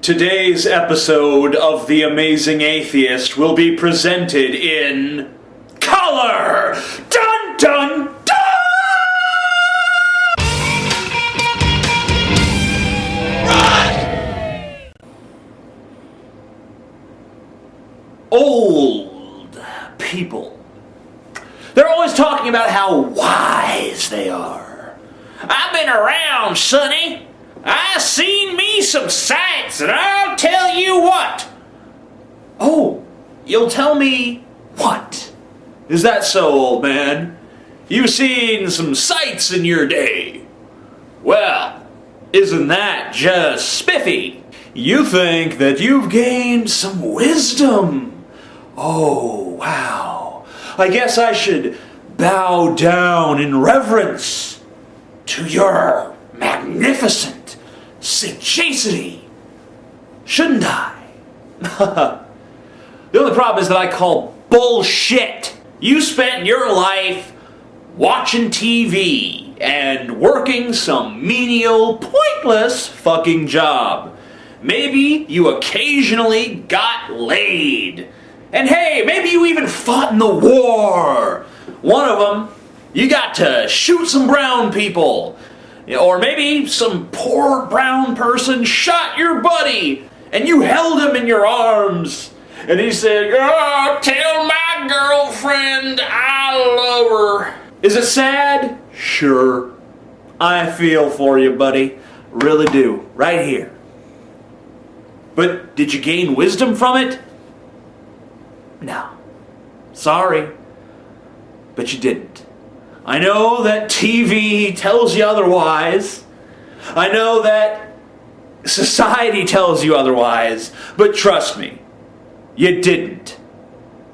Today's episode of The Amazing Atheist will be presented in color! Dun dun dun! Old people. They're always talking about how wise they are. I've been around, sonny. I seen me some sights, and I'll tell you what. Oh, you'll tell me what? Is that so, old man? You've seen some sights in your day. Well, isn't that just spiffy? You think that you've gained some wisdom. Oh, wow. I guess I should bow down in reverence to your magnificent sagacity, shouldn't I? The only problem is that I call bullshit. You spent your life watching TV and working some menial, pointless fucking job. Maybe you occasionally got laid. And hey, maybe you even fought in the war. One of them, you got to shoot some brown people. Or maybe some poor brown person shot your buddy, and you held him in your arms, and he said, "Oh, tell my girlfriend I love her." Is it sad? Sure. I feel for you, buddy. Really do. Right here. But did you gain wisdom from it? No. Sorry. But you didn't. I know that TV tells you otherwise. I know that society tells you otherwise. But trust me, you didn't.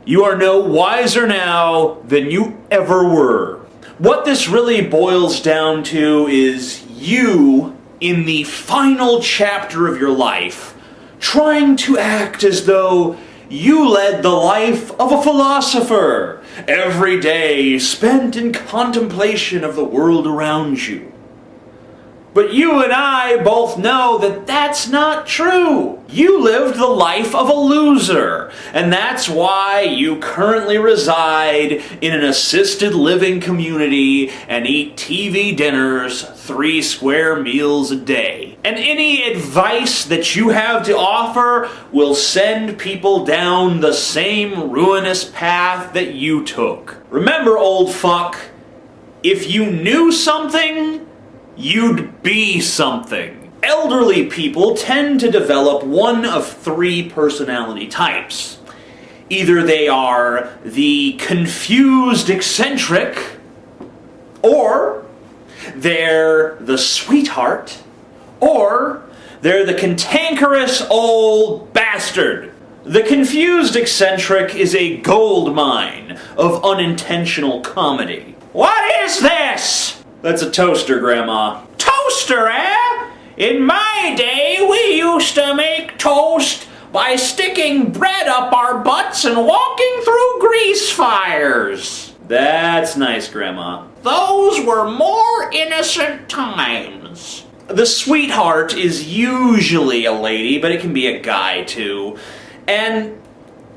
You are no wiser now than you ever were. What this really boils down to is you, in the final chapter of your life, trying to act as though you led the life of a philosopher, every day spent in contemplation of the world around you. But you and I both know that that's not true. You lived the life of a loser, and that's why you currently reside in an assisted living community and eat TV dinners 3 square meals a day. And any advice that you have to offer will send people down the same ruinous path that you took. Remember, old fuck, if you knew something, you'd be something. Elderly people tend to develop one of 3 personality types. Either they are the confused eccentric, or they're the sweetheart, or they're the cantankerous old bastard. The confused eccentric is a gold mine of unintentional comedy. What is this? That's a toaster, Grandma. Toaster, eh? In my day, we used to make toast by sticking bread up our butts and walking through grease fires. That's nice, Grandma. Those were more innocent times. The sweetheart is usually a lady, but it can be a guy too. And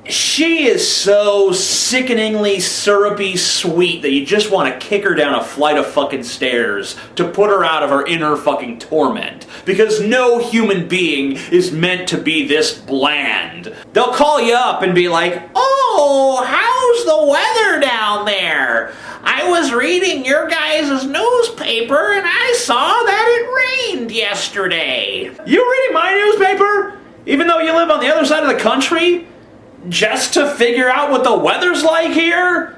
she is so sickeningly syrupy sweet that you just want to kick her down a flight of fucking stairs to put her out of her inner fucking torment. Because no human being is meant to be this bland. They'll call you up and be like, "Oh, how's the weather down there? I was reading your guys' newspaper and I saw that it rained yesterday." You reading my newspaper? Even though you live on the other side of the country? Just to figure out what the weather's like here?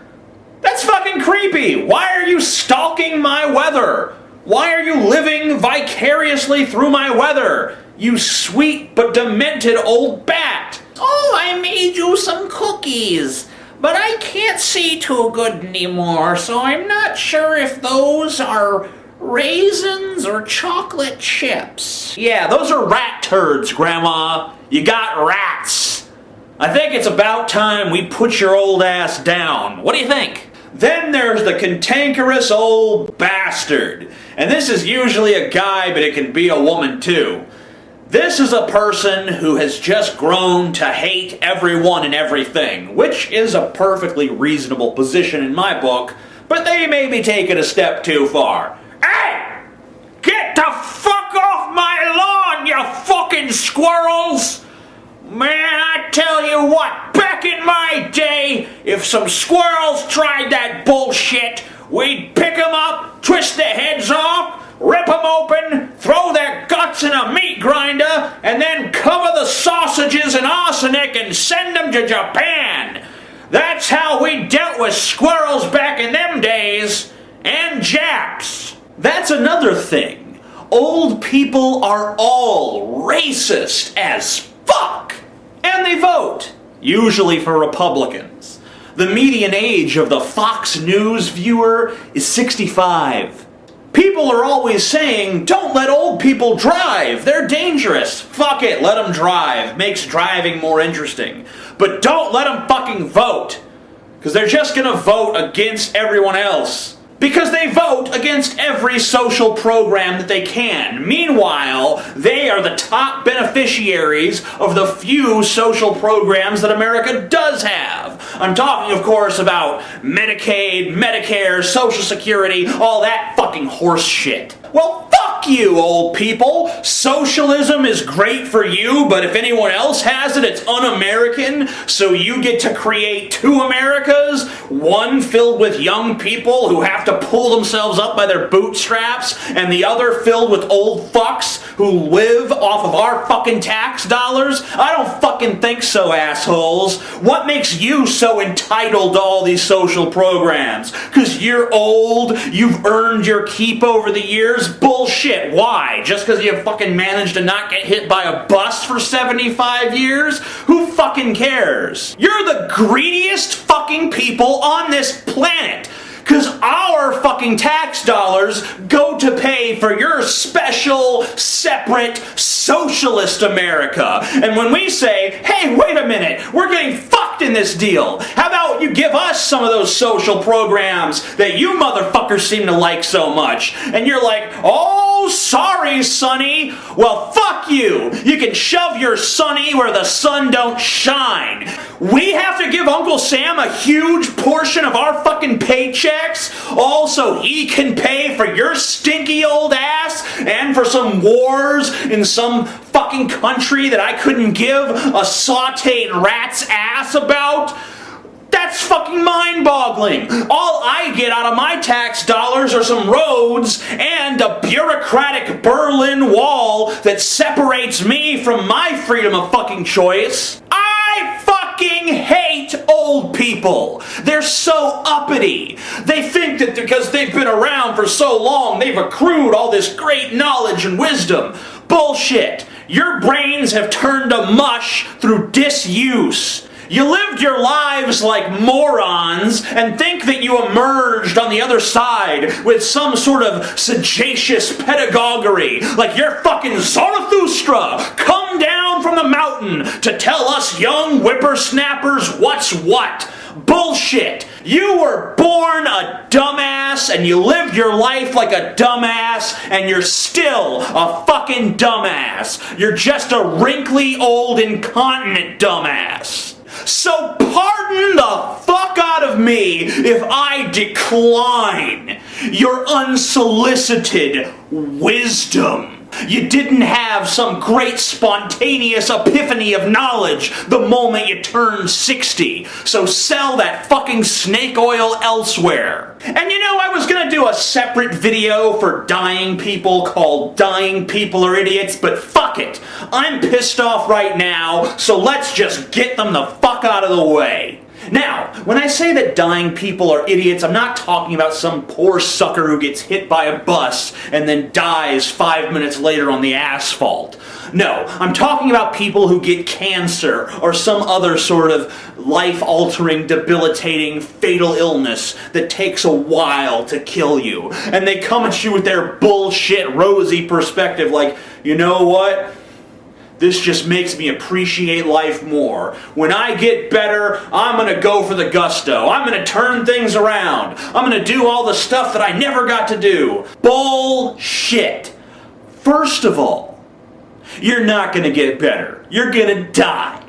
That's fucking creepy. Why are you stalking my weather? Why are you living vicariously through my weather? You sweet but demented old bat. Oh, I made you some cookies, but I can't see too good anymore, so I'm not sure if those are raisins or chocolate chips. Yeah, those are rat turds, Grandma. You got rats. I think it's about time we put your old ass down. What do you think? Then there's the cantankerous old bastard. And this is usually a guy, but it can be a woman too. This is a person who has just grown to hate everyone and everything, which is a perfectly reasonable position in my book, but they may be taking a step too far. Hey! Get the fuck off my lawn, you fucking squirrels! Man, I tell you what, back in my day, if some squirrels tried that bullshit, we'd pick them up, twist their heads off, rip them open, throw their guts in a meat grinder, and then cover the sausages in arsenic and send them to Japan. That's how we dealt with squirrels back in them days, and Japs. That's another thing. Old people are all racist as fuck. And they vote, usually for Republicans. The median age of the Fox News viewer is 65. People are always saying, don't let old people drive, they're dangerous. Fuck it, let them drive, makes driving more interesting. But don't let them fucking vote, because they're just gonna vote against everyone else. Because they vote against every social program that they can. Meanwhile, they are the top beneficiaries of the few social programs that America does have. I'm talking, of course, about Medicaid, Medicare, Social Security, all that fucking horse shit. Well, fuck you, old people. Socialism is great for you, but if anyone else has it, it's un-American, so you get to create two Americas, one filled with young people who have to pull themselves up by their bootstraps, and the other filled with old fucks who live off of our fucking tax dollars? I don't fucking think so, assholes. What makes you so entitled to all these social programs? 'Cause you're old, you've earned your keep over the years? Bullshit. Why? Just because you fucking managed to not get hit by a bus for 75 years? Who fucking cares? You're the greediest fucking people on this planet. Because our fucking tax dollars go to pay for your special, separate, socialist America. And when we say, hey, wait a minute, we're getting fucked in this deal. How about you give us some of those social programs that you motherfuckers seem to like so much? And you're like, oh, sorry, Sonny. Well, fuck you. You can shove your Sonny where the sun don't shine. We have to give Uncle Sam a huge portion of our fucking paychecks, all so he can pay for your stinky old ass and for some wars in some fucking country that I couldn't give a sauteed rat's ass about? That's fucking mind-boggling. All I get out of my tax dollars are some roads and a bureaucratic Berlin Wall that separates me from my freedom of fucking choice. I fucking hate old people. They're so uppity. They think that because they've been around for so long, they've accrued all this great knowledge and wisdom. Bullshit. Your brains have turned to mush through disuse. You lived your lives like morons and think that you emerged on the other side with some sort of sagacious pedagogy, like you're fucking Zarathustra, come down from the mountain to tell us young whippersnappers what's what. Bullshit. You were born a dumbass and you lived your life like a dumbass and you're still a fucking dumbass. You're just a wrinkly old incontinent dumbass. So pardon the fuck out of me if I decline your unsolicited wisdom. You didn't have some great spontaneous epiphany of knowledge the moment you turned 60. So sell that fucking snake oil elsewhere. And you know, I was gonna do a separate video for dying people called Dying People Are Idiots, but fuck it. I'm pissed off right now, so let's just get them the fuck out of the way. Now, when I say that dying people are idiots, I'm not talking about some poor sucker who gets hit by a bus and then dies 5 minutes later on the asphalt. No, I'm talking about people who get cancer or some other sort of life-altering, debilitating, fatal illness that takes a while to kill you. And they come at you with their bullshit, rosy perspective like, you know what? This just makes me appreciate life more. When I get better, I'm going to go for the gusto. I'm going to turn things around. I'm going to do all the stuff that I never got to do. Bullshit. First of all, You're not going to get better. You're going to die.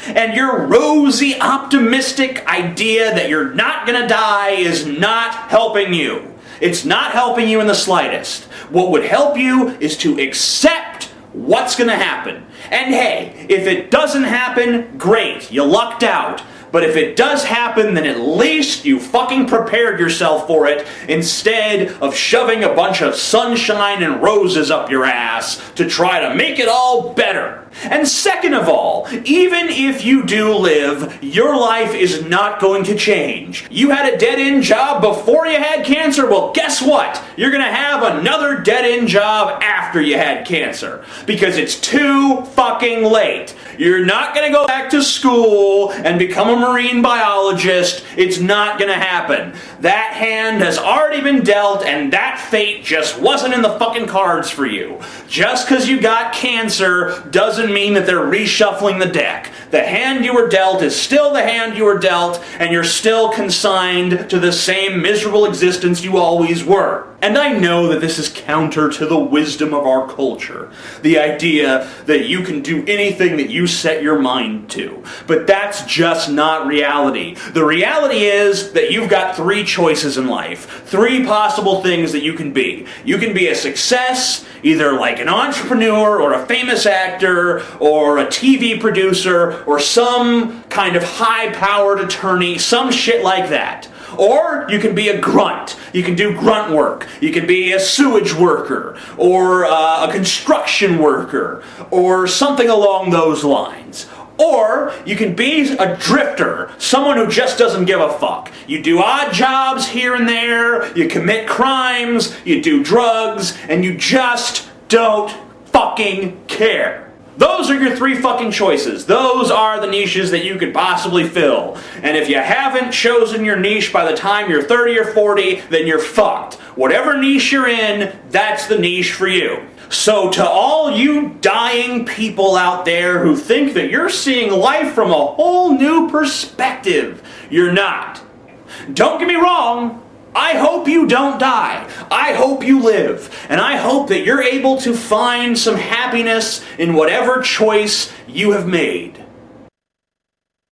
And your rosy, optimistic idea that you're not going to die is not helping you. It's not helping you in the slightest. What would help you is to accept what's going to happen. And hey, if it doesn't happen, great, you lucked out. But if it does happen, then at least you fucking prepared yourself for it instead of shoving a bunch of sunshine and roses up your ass to try to make it all better. And second of all, even if you do live, your life is not going to change. You had a dead-end job before you had cancer, well guess what? You're going to have another dead-end job after you had cancer. Because it's too fucking late. You're not going to go back to school and become a marine biologist. It's not going to happen. That hand has already been dealt and that fate just wasn't in the fucking cards for you. Just because you got cancer doesn't mean that they're reshuffling the deck. The hand you were dealt is still the hand you were dealt, and you're still consigned to the same miserable existence you always were. And I know that this is counter to the wisdom of our culture. The idea that you can do anything that you set your mind to. But that's just not reality. The reality is that you've got three choices in life. Three possible things that you can be. You can be a success, either like an entrepreneur or a famous actor or a TV producer or some kind of high-powered attorney, some shit like that. Or you can be a grunt. You can do grunt work. You can be a sewage worker or a construction worker or something along those lines. Or you can be a drifter, someone who just doesn't give a fuck. You do odd jobs here and there, you commit crimes, you do drugs, and you just don't fucking care. Those are your three fucking choices. Those are the niches that you could possibly fill. And if you haven't chosen your niche by the time you're 30 or 40, then you're fucked. Whatever niche you're in, that's the niche for you. So to all you dying people out there who think that you're seeing life from a whole new perspective, you're not. Don't get me wrong. I hope you don't die. I hope you live. And I hope that you're able to find some happiness in whatever choice you have made.